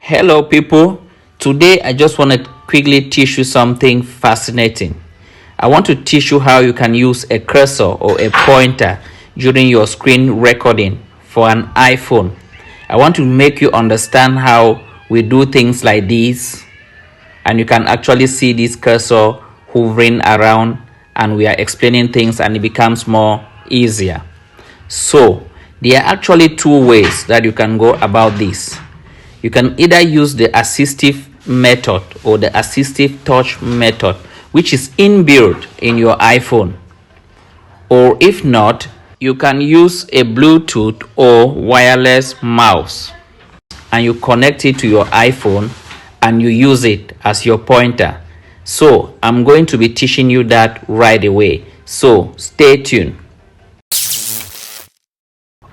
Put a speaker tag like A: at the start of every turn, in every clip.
A: Hello, people. Today, I just want to quickly teach you something fascinating. I want to teach you how you can use a cursor or a pointer during your screen recording for an iPhone. I want to make you understand how we do things like this, and you can actually see this cursor hovering around, and we are explaining things, and it becomes more easier. So, there are actually two ways that you can go about this. You can either use the assistive method or the assistive touch method, which is inbuilt in your iPhone. Or if not, you can use a Bluetooth or wireless mouse and you connect it to your iPhone and you use it as your pointer. So I'm going to be teaching you that right away. So stay tuned.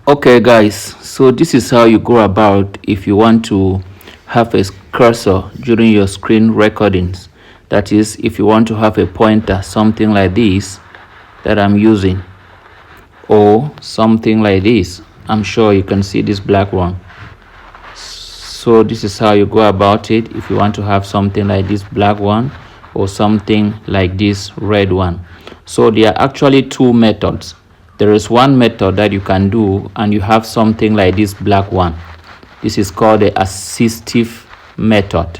A: Okay guys, so this is how you go about if you want to have a cursor during your screen recordings. That is, if you want to have a pointer, something like this that I'm using, or something like this. I'm sure you can see this black one. So this is how you go about it if you want to have something like this black one or something like this red one. So there are actually two methods. There is one method that you can do and you have something like this black one. This is called the assistive method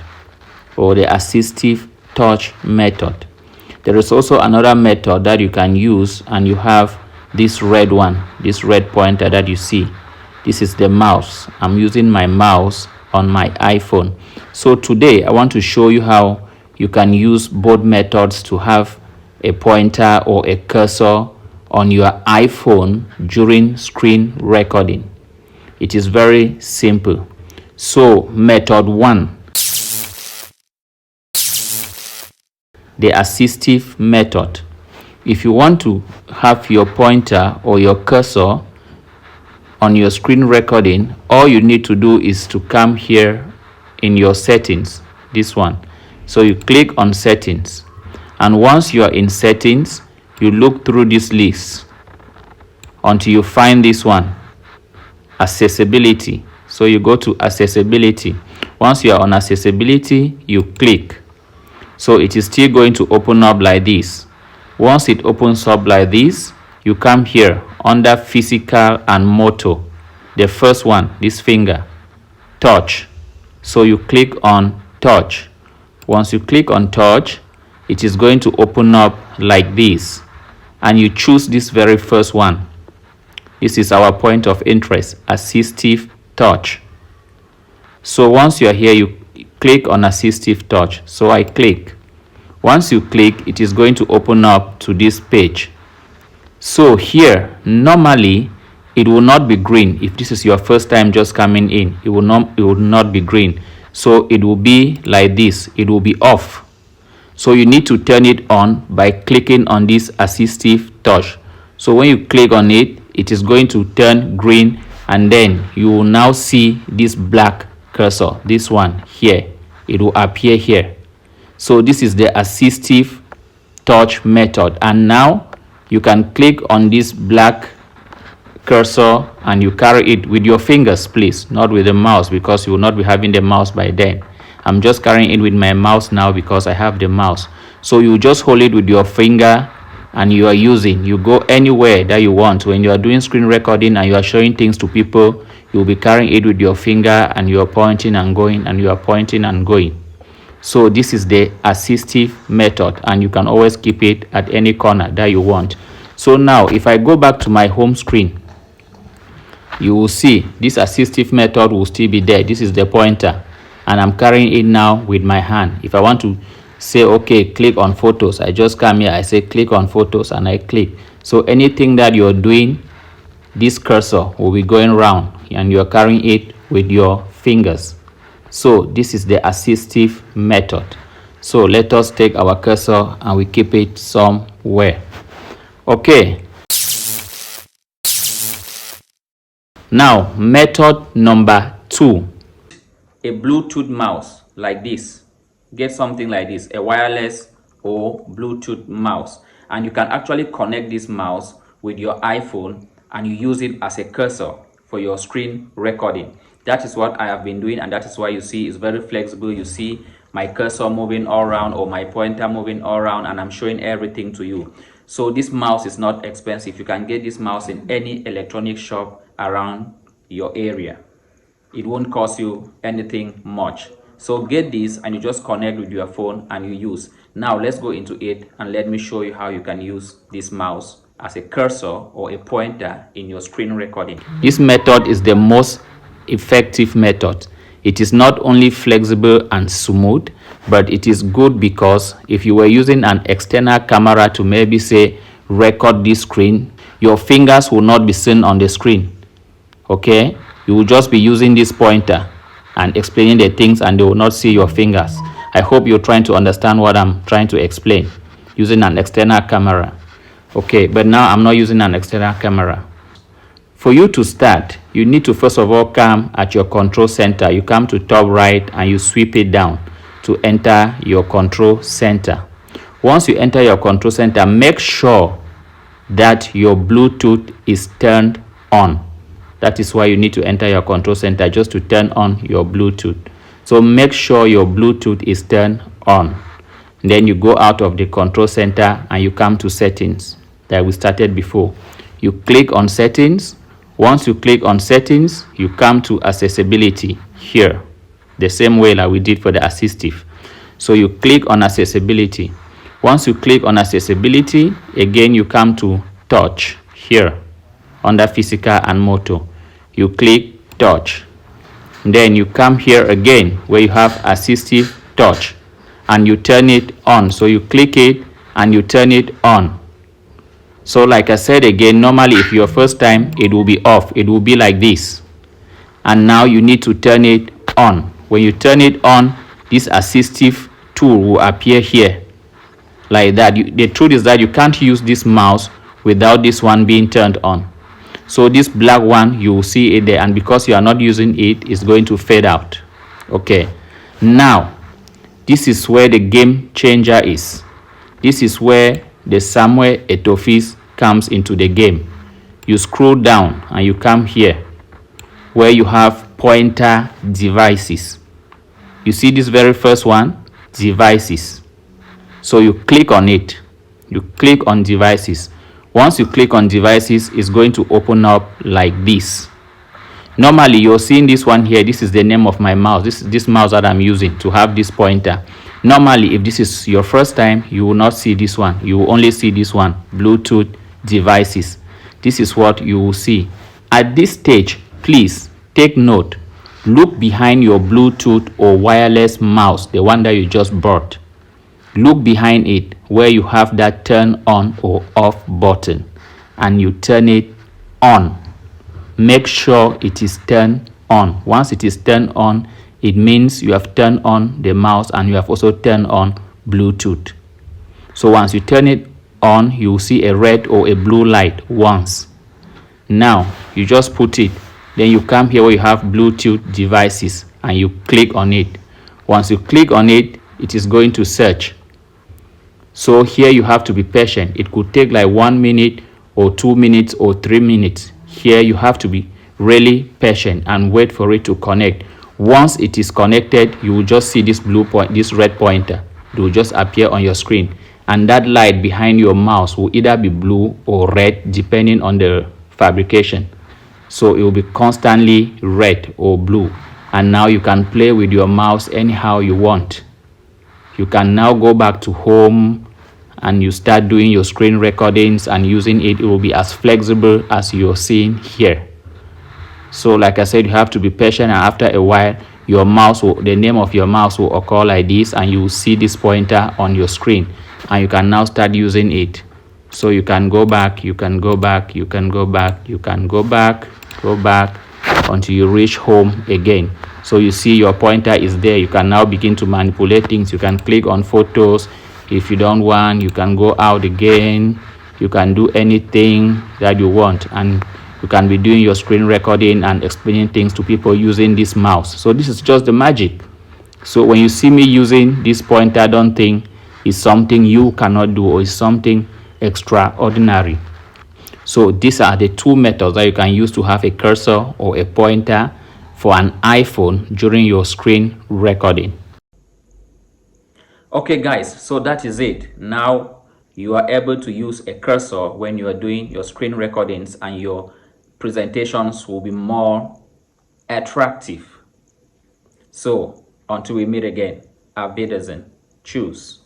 A: or the assistive touch method. There is also another method that you can use and you have this red one, this red pointer that you see. This is the mouse. I'm using my mouse on my iPhone. So today I want to show you how you can use both methods to have a pointer or a cursor on your iPhone during screen recording. It is very simple. So method 1, the assistive method. If you want to have your pointer or your cursor on your screen recording, all you need to do is to come here in your settings, this one. So you click on settings, and once you are in settings, you look through this list until you find this one, accessibility. So you go to accessibility. Once you are on accessibility, you click. So it is still going to open up like this. Once it opens up like this, you come here under physical and motor. The first one, this finger, touch. So you click on touch. Once you click on touch, it is going to open up like this. And you choose this very first one. This is our point of interest, assistive touch. So once you are here, you click on assistive touch. So I click. Once you click, it is going to open up to this page. So here, normally, it will not be green. If this is your first time just coming in, it will not be green. So it will be like this. It will be off. So you need to turn it on by clicking on this assistive touch. So when you click on it, it is going to turn green, and then you will now see this black cursor, this one here. It will appear here. So this is the assistive touch method, and now you can click on this black cursor and you carry it with your fingers, please, not with the mouse, because you will not be having the mouse by then. I'm just carrying it with my mouse now because I have the mouse. So you just hold it with your finger and you go anywhere that you want. When you are doing screen recording and you are showing things to people, you'll be carrying it with your finger and you are pointing and going, and you are pointing and going. So this is the assistive method, and you can always keep it at any corner that you want. So now if I go back to my home screen, you will see this assistive method will still be there. This is the pointer, and I'm carrying it now with my hand. If I want to say, okay, click on photos, I just come here, I say click on photos, and I click. So anything that you're doing, this cursor will be going around and you're carrying it with your fingers. So this is the assistive method. So let us take our cursor and we keep it somewhere. Okay. Now, method number 2. A Bluetooth mouse like this. Get something like this, a wireless or Bluetooth mouse. And you can actually connect this mouse with your iPhone and you use it as a cursor for your screen recording. That is what I have been doing, and that is why you see it's very flexible. You see my cursor moving all around or my pointer moving all around, and I'm showing everything to you. So this mouse is not expensive. You can get this mouse in any electronic shop around your area. It won't cost you anything much. So get this and you just connect with your phone and you use. Now let's go into it and let me show you how you can use this mouse as a cursor or a pointer in your screen recording. This method is the most effective method. It is not only flexible and smooth, but it is good because if you were using an external camera to maybe say record this screen, your fingers will not be seen on the screen. Okay, you will just be using this pointer and explaining the things, and they will not see your fingers. I hope you're trying to understand what I'm trying to explain using an external camera. Okay, but now I'm not using an external camera. For you to start, you need to first of all come at your control center. You come to top right and you sweep it down to enter your control center. Once you enter your control center, make sure that your Bluetooth is turned on. That is why you need to enter your control center, just to turn on your Bluetooth. So make sure your Bluetooth is turned on. Then you go out of the control center and you come to settings that we started before. You click on settings. Once you click on settings, you come to accessibility here, the same way like we did for the assistive. So you click on accessibility. Once you click on accessibility, again you come to touch here under physical and motor. You click touch. Then you come here again where you have assistive touch and you turn it on. So you click it and you turn it on. So like I said again, normally if your first time, it will be off. It will be like this. And now you need to turn it on. When you turn it on, this assistive tool will appear here like that. The truth is that you can't use this mouse without this one being turned on. So this black one, you will see it there, and because you are not using it, it's going to fade out. Okay, now this is where the game changer is. This is where the Samuel Etofis comes into the game. You scroll down and you come here where you have pointer devices. You see this very first one, devices. So you click on it. You click on devices. Once you click on devices, it's going to open up like this. Normally, you're seeing this one here. This is the name of my mouse. This mouse that I'm using to have this pointer. Normally, if this is your first time, you will not see this one. You will only see this one, Bluetooth devices. This is what you will see. At this stage, please take note. Look behind your Bluetooth or wireless mouse, the one that you just bought. Look behind it where you have that turn on or off button and you turn it on. Make sure it is turned on. Once it is turned on, it means you have turned on the mouse and you have also turned on Bluetooth. So once you turn it on, you will see a red or a blue light once. Now you just put it, then you come here where you have Bluetooth devices and you click on it. Once you click on it, it is going to search. So here you have to be patient. It could take like 1 minute or 2 minutes or 3 minutes. Here you have to be really patient and wait for it to connect. Once it is connected, you will just see this blue point, this red pointer. It will just appear on your screen. And that light behind your mouse will either be blue or red depending on the fabrication. So it will be constantly red or blue. And now you can play with your mouse anyhow you want. You can now go back to home and you start doing your screen recordings and using it. It will be as flexible as you're seeing here. So like I said, you have to be patient, and after a while your mouse will, the name of your mouse will occur like this, and you will see this pointer on your screen, and you can now start using it. So you can go back, you can go back, you can go back, you can go back until you reach home again. So you see your pointer is there. You can now begin to manipulate things. You can click on photos. If you don't want, you can go out again. You can do anything that you want, and you can be doing your screen recording and explaining things to people using this mouse. So this is just the magic. So when you see me using this pointer, don't think it's something you cannot do or it's something extraordinary. So these are the two methods that you can use to have a cursor or a pointer for an iPhone during your screen recording. Okay guys, so that is it. Now you are able to use a cursor when you are doing your screen recordings, and your presentations will be more attractive. So until we meet again, auf Wiedersehen. Tschüss.